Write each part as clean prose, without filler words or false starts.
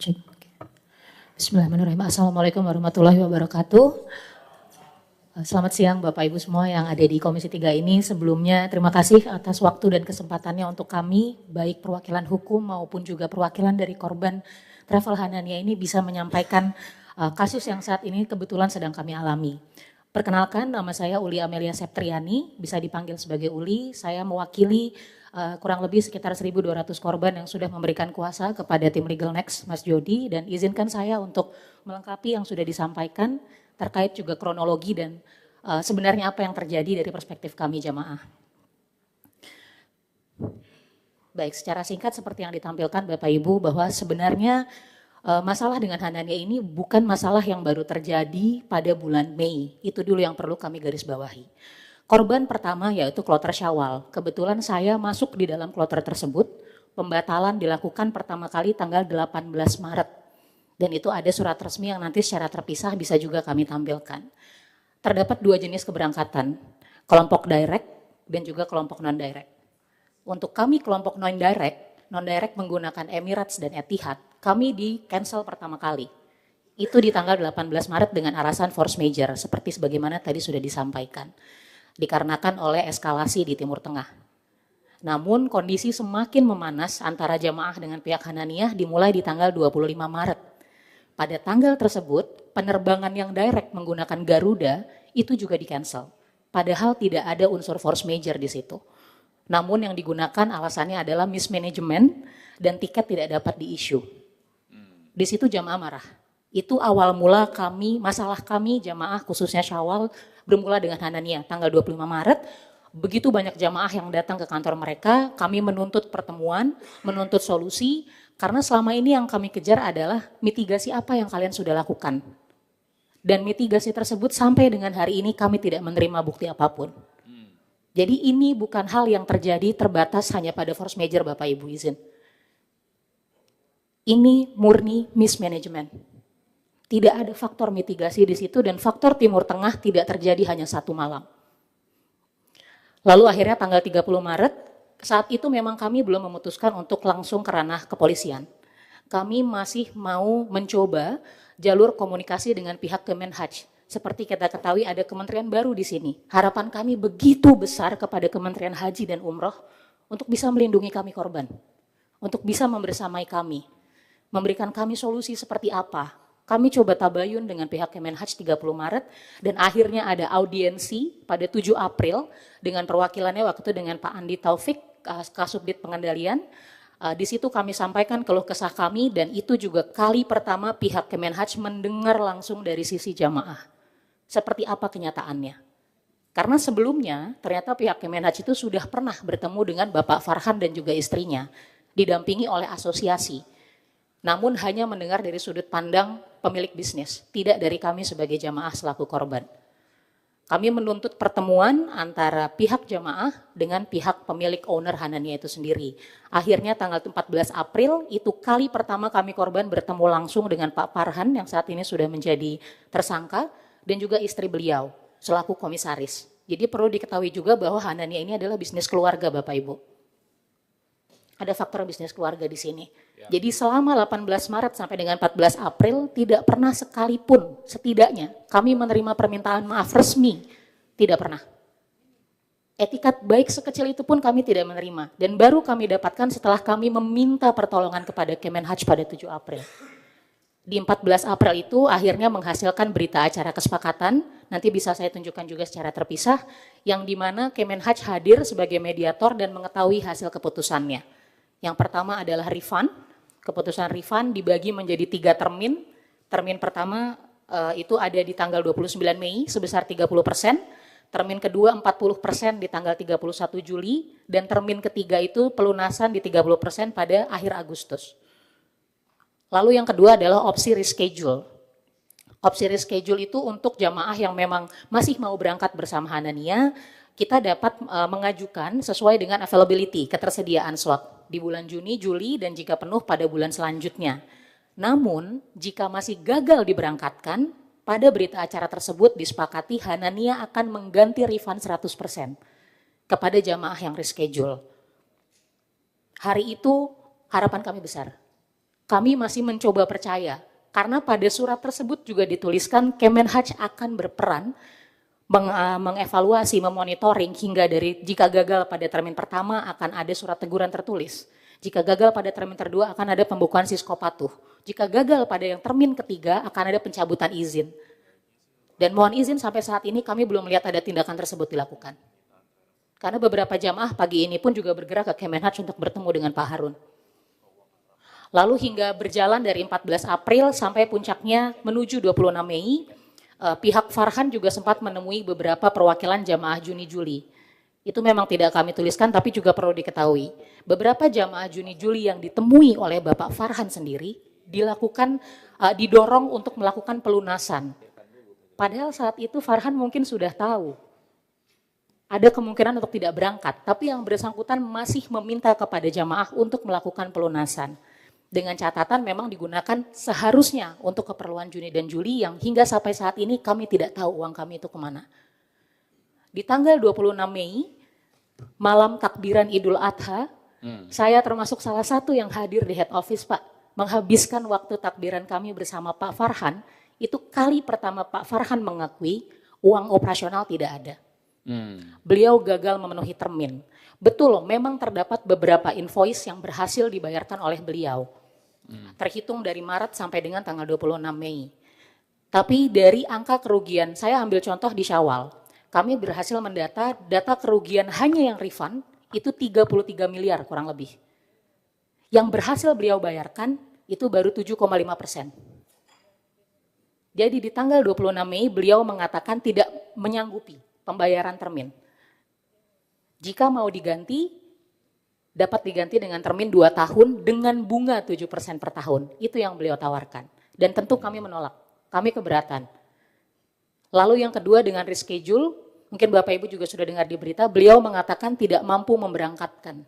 Bismillahirrahmanirrahim. Assalamualaikum warahmatullahi wabarakatuh. Selamat siang Bapak Ibu semua yang ada di Komisi 3 ini. Sebelumnya terima kasih atas waktu dan kesempatannya untuk kami, baik perwakilan hukum maupun juga perwakilan dari korban Travel Hanania ini bisa menyampaikan kasus yang saat ini kebetulan sedang kami alami. Perkenalkan, nama saya Uli Amelia Septriani, bisa dipanggil sebagai Uli. Saya mewakili kurang lebih sekitar 1.200 korban yang sudah memberikan kuasa kepada tim Legal Next, Mas Jody, dan izinkan saya untuk melengkapi yang sudah disampaikan terkait juga kronologi dan sebenarnya apa yang terjadi dari perspektif kami jamaah. Baik, secara singkat seperti yang ditampilkan Bapak Ibu bahwa sebenarnya masalah dengan Hanania ini bukan masalah yang baru terjadi pada bulan Mei. Itu dulu yang perlu kami garis bawahi. Korban pertama yaitu kloter Syawal. Kebetulan saya masuk di dalam kloter tersebut. Pembatalan dilakukan pertama kali tanggal 18 Maret. Dan itu ada surat resmi yang nanti secara terpisah bisa juga kami tampilkan. Terdapat dua jenis keberangkatan. Kelompok direct dan juga kelompok non-direct. Untuk kami kelompok non-direct menggunakan Emirates dan Etihad, kami di cancel pertama kali. Itu di tanggal 18 Maret dengan alasan force majeure, seperti sebagaimana tadi sudah disampaikan. Dikarenakan oleh eskalasi di Timur Tengah. Namun kondisi semakin memanas antara jamaah dengan pihak Hananiah dimulai di tanggal 25 Maret. Pada tanggal tersebut, penerbangan yang direct menggunakan Garuda itu juga di-cancel. Padahal tidak ada unsur force majeure di situ. Namun yang digunakan alasannya adalah mismanagement dan tiket tidak dapat di-issue. Di situ jamaah marah. Itu awal mula masalah kami jamaah khususnya Syawal bermula dengan Hanania tanggal 25 Maret. Begitu banyak jamaah yang datang ke kantor mereka, kami menuntut pertemuan, menuntut solusi, karena selama ini yang kami kejar adalah mitigasi apa yang kalian sudah lakukan. Dan mitigasi tersebut sampai dengan hari ini kami tidak menerima bukti apapun. Jadi ini bukan hal yang terjadi terbatas hanya pada force majeure Bapak Ibu izin. Ini murni mismanagement. Tidak ada faktor mitigasi di situ dan faktor Timur Tengah tidak terjadi hanya satu malam. Lalu akhirnya tanggal 30 Maret, saat itu memang kami belum memutuskan untuk langsung ke ranah kepolisian. Kami masih mau mencoba jalur komunikasi dengan pihak Kemenhaj. Seperti kita ketahui ada kementerian baru di sini. Harapan kami begitu besar kepada Kementerian Haji dan Umroh untuk bisa melindungi kami korban. Untuk bisa membersamai kami. Memberikan kami solusi seperti apa. Kami coba tabayun dengan pihak Kemenhaj 30 Maret dan akhirnya ada audiensi pada 7 April dengan perwakilannya waktu itu dengan Pak Andi Taufik, Kasubdit Pengendalian. Di situ kami sampaikan keluh kesah kami dan itu juga kali pertama pihak Kemenhaj mendengar langsung dari sisi jamaah. Seperti apa kenyataannya. Karena sebelumnya ternyata pihak Kemenhaj itu sudah pernah bertemu dengan Bapak Farhan dan juga istrinya, didampingi oleh asosiasi. Namun hanya mendengar dari sudut pandang pemilik bisnis, tidak dari kami sebagai jamaah selaku korban. Kami menuntut pertemuan antara pihak jamaah dengan pihak pemilik owner Hanania itu sendiri. Akhirnya tanggal 14 April itu kali pertama kami korban bertemu langsung dengan Pak Farhan yang saat ini sudah menjadi tersangka dan juga istri beliau selaku komisaris. Jadi perlu diketahui juga bahwa Hanania ini adalah bisnis keluarga Bapak Ibu. Ada faktor bisnis keluarga di sini. Jadi selama 18 Maret sampai dengan 14 April tidak pernah sekalipun setidaknya kami menerima permintaan maaf resmi. Tidak pernah. Etikat baik sekecil itu pun kami tidak menerima. Dan baru kami dapatkan setelah kami meminta pertolongan kepada Kemenhaj pada 7 April. Di 14 April itu akhirnya menghasilkan berita acara kesepakatan. Nanti bisa saya tunjukkan juga secara terpisah. Yang dimana Kemenhaj hadir sebagai mediator dan mengetahui hasil keputusannya. Yang pertama adalah refund. Keputusan refund dibagi menjadi 3 termin. Termin pertama itu ada di tanggal 29 Mei sebesar 30%. Termin kedua 40% di tanggal 31 Juli. Dan termin ketiga itu pelunasan di 30% pada akhir Agustus. Lalu yang kedua adalah opsi reschedule. Opsi reschedule itu untuk jamaah yang memang masih mau berangkat bersama Hanania, kita dapat mengajukan sesuai dengan availability, ketersediaan slot di bulan Juni, Juli, dan jika penuh pada bulan selanjutnya. Namun, jika masih gagal diberangkatkan, pada berita acara tersebut disepakati Hanania akan mengganti refund 100% kepada jamaah yang reschedule. Hari itu harapan kami besar. kami masih mencoba percaya. Karena pada surat tersebut juga dituliskan Kemenhaj akan berperan mengevaluasi, memonitoring hingga dari jika gagal pada termin pertama akan ada surat teguran tertulis. Jika gagal pada termin kedua akan ada pembukuan siskopatuh. Jika gagal pada yang termin ketiga akan ada pencabutan izin. Dan mohon izin sampai saat ini kami belum melihat ada tindakan tersebut dilakukan. Karena beberapa jamaah pagi ini pun juga bergerak ke Kemenhaj untuk bertemu dengan Pak Harun. Lalu hingga berjalan dari 14 April sampai puncaknya menuju 26 Mei, pihak Farhan juga sempat menemui beberapa perwakilan jamaah Juni-Juli. Itu memang tidak kami tuliskan, tapi juga perlu diketahui. Beberapa jamaah Juni-Juli yang ditemui oleh Bapak Farhan sendiri, didorong untuk melakukan pelunasan. Padahal saat itu Farhan mungkin sudah tahu, ada kemungkinan untuk tidak berangkat, tapi yang bersangkutan masih meminta kepada jamaah untuk melakukan pelunasan. Dengan catatan memang digunakan seharusnya untuk keperluan Juni dan Juli yang hingga sampai saat ini kami tidak tahu uang kami itu kemana. Di tanggal 26 Mei, malam takbiran Idul Adha, saya termasuk salah satu yang hadir di head office Pak, menghabiskan waktu takbiran kami bersama Pak Farhan, itu kali pertama Pak Farhan mengakui uang operasional tidak ada. Beliau gagal memenuhi termin. Betul, memang terdapat beberapa invoice yang berhasil dibayarkan oleh beliau. Terhitung dari Maret sampai dengan tanggal 26 Mei. Tapi dari angka kerugian, saya ambil contoh di Syawal. Kami berhasil mendata data kerugian hanya yang refund itu 33 miliar kurang lebih. Yang berhasil beliau bayarkan itu baru 7,5%. Jadi di tanggal 26 Mei beliau mengatakan tidak menyanggupi pembayaran termin. Jika mau diganti, dapat diganti dengan termin 2 tahun dengan bunga 7% per tahun. Itu yang beliau tawarkan. Dan tentu kami menolak, kami keberatan. Lalu yang kedua dengan reschedule, mungkin Bapak Ibu juga sudah dengar di berita, beliau mengatakan tidak mampu memberangkatkan.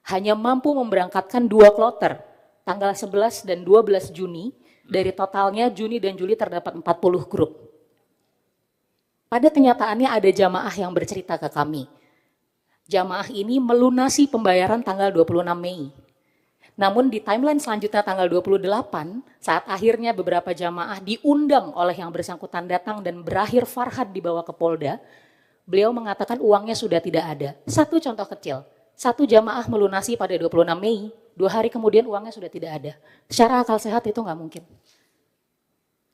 Hanya mampu memberangkatkan 2 kloter, tanggal 11 dan 12 Juni, dari totalnya Juni dan Juli terdapat 40 grup. Pada kenyataannya ada jamaah yang bercerita ke kami. Jamaah ini melunasi pembayaran tanggal 26 Mei. Namun di timeline selanjutnya tanggal 28, saat akhirnya beberapa jamaah diundang oleh yang bersangkutan datang dan berakhir Farhad dibawa ke Polda, beliau mengatakan uangnya sudah tidak ada. Satu contoh kecil, satu jamaah melunasi pada 26 Mei, 2 hari kemudian uangnya sudah tidak ada. Secara akal sehat itu nggak mungkin.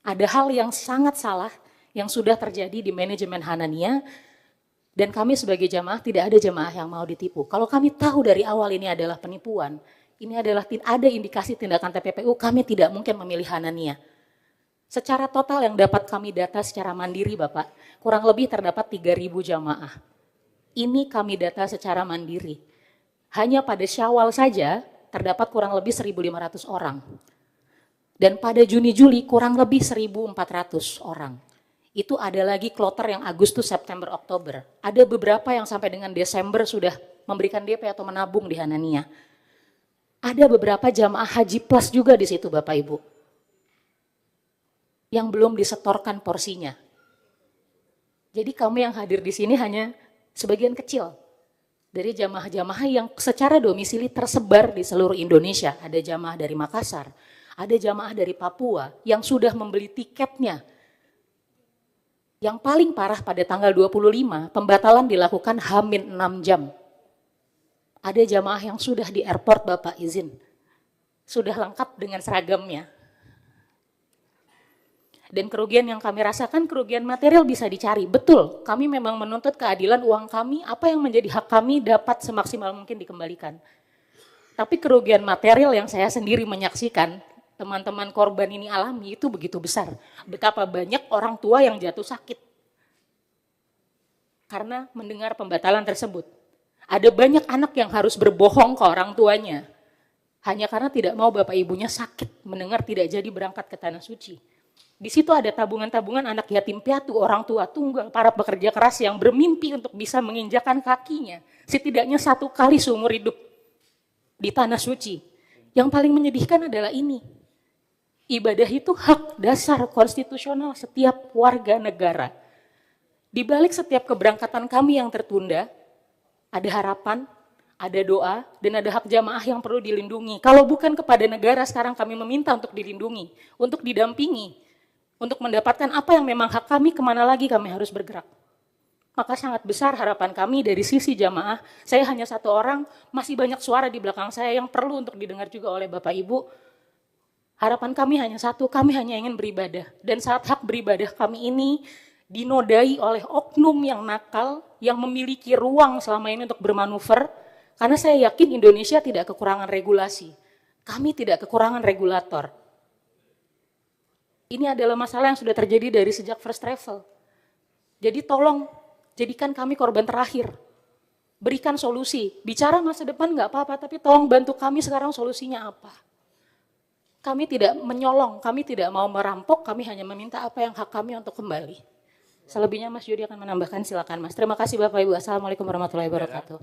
Ada hal yang sangat salah yang sudah terjadi di manajemen Hanania, dan kami sebagai jamaah tidak ada jamaah yang mau ditipu. Kalau kami tahu dari awal ini adalah penipuan, ini adalah ada indikasi tindakan TPPU, kami tidak mungkin memilih Hanania. Secara total yang dapat kami data secara mandiri Bapak, kurang lebih terdapat 3.000 jamaah. Ini kami data secara mandiri. Hanya pada Syawal saja terdapat kurang lebih 1.500 orang. Dan pada Juni-Juli kurang lebih 1.400 orang. Itu ada lagi kloter yang Agustus, September, Oktober. Ada beberapa yang sampai dengan Desember sudah memberikan DP atau menabung di Hanania. Ada beberapa jamaah haji plus juga di situ Bapak Ibu. Yang belum disetorkan porsinya. Jadi kami yang hadir di sini hanya sebagian kecil dari jamaah-jamaah yang secara domisili tersebar di seluruh Indonesia. Ada jamaah dari Makassar, ada jamaah dari Papua yang sudah membeli tiketnya. Yang paling parah pada tanggal 25, pembatalan dilakukan H-6 jam. Ada jamaah yang sudah di airport Bapak izin. Sudah lengkap dengan seragamnya. Dan kerugian yang kami rasakan, kerugian material bisa dicari. Betul, kami memang menuntut keadilan, uang kami, apa yang menjadi hak kami dapat semaksimal mungkin dikembalikan. Tapi kerugian material yang saya sendiri menyaksikan, teman-teman korban ini alami itu begitu besar. Betapa banyak orang tua yang jatuh sakit karena mendengar pembatalan tersebut. Ada banyak anak yang harus berbohong ke orang tuanya hanya karena tidak mau bapak ibunya sakit mendengar tidak jadi berangkat ke Tanah Suci. Di situ ada tabungan-tabungan anak yatim piatu, orang tua tunggal, para pekerja keras yang bermimpi untuk bisa menginjakan kakinya setidaknya 1 kali seumur hidup di Tanah Suci. Yang paling menyedihkan adalah ini. Ibadah itu hak dasar konstitusional setiap warga negara. Di balik setiap keberangkatan kami yang tertunda, ada harapan, ada doa, dan ada hak jamaah yang perlu dilindungi. Kalau bukan kepada negara, sekarang kami meminta untuk dilindungi, untuk didampingi, untuk mendapatkan apa yang memang hak kami, kemana lagi kami harus bergerak. Maka sangat besar harapan kami dari sisi jamaah. Saya hanya satu orang, masih banyak suara di belakang saya yang perlu untuk didengar juga oleh Bapak Ibu. Harapan kami hanya satu, kami hanya ingin beribadah. Dan saat hak beribadah kami ini dinodai oleh oknum yang nakal, yang memiliki ruang selama ini untuk bermanuver, karena saya yakin Indonesia tidak kekurangan regulasi. Kami tidak kekurangan regulator. Ini adalah masalah yang sudah terjadi dari sejak first travel. Jadi tolong, jadikan kami korban terakhir. Berikan solusi. Bicara masa depan nggak apa-apa, tapi tolong bantu kami sekarang solusinya apa. Kami tidak menyolong, kami tidak mau merampok, kami hanya meminta apa yang hak kami untuk kembali. Selebihnya Mas Yudi akan menambahkan, silakan Mas. Terima kasih Bapak Ibu. Assalamualaikum warahmatullahi wabarakatuh.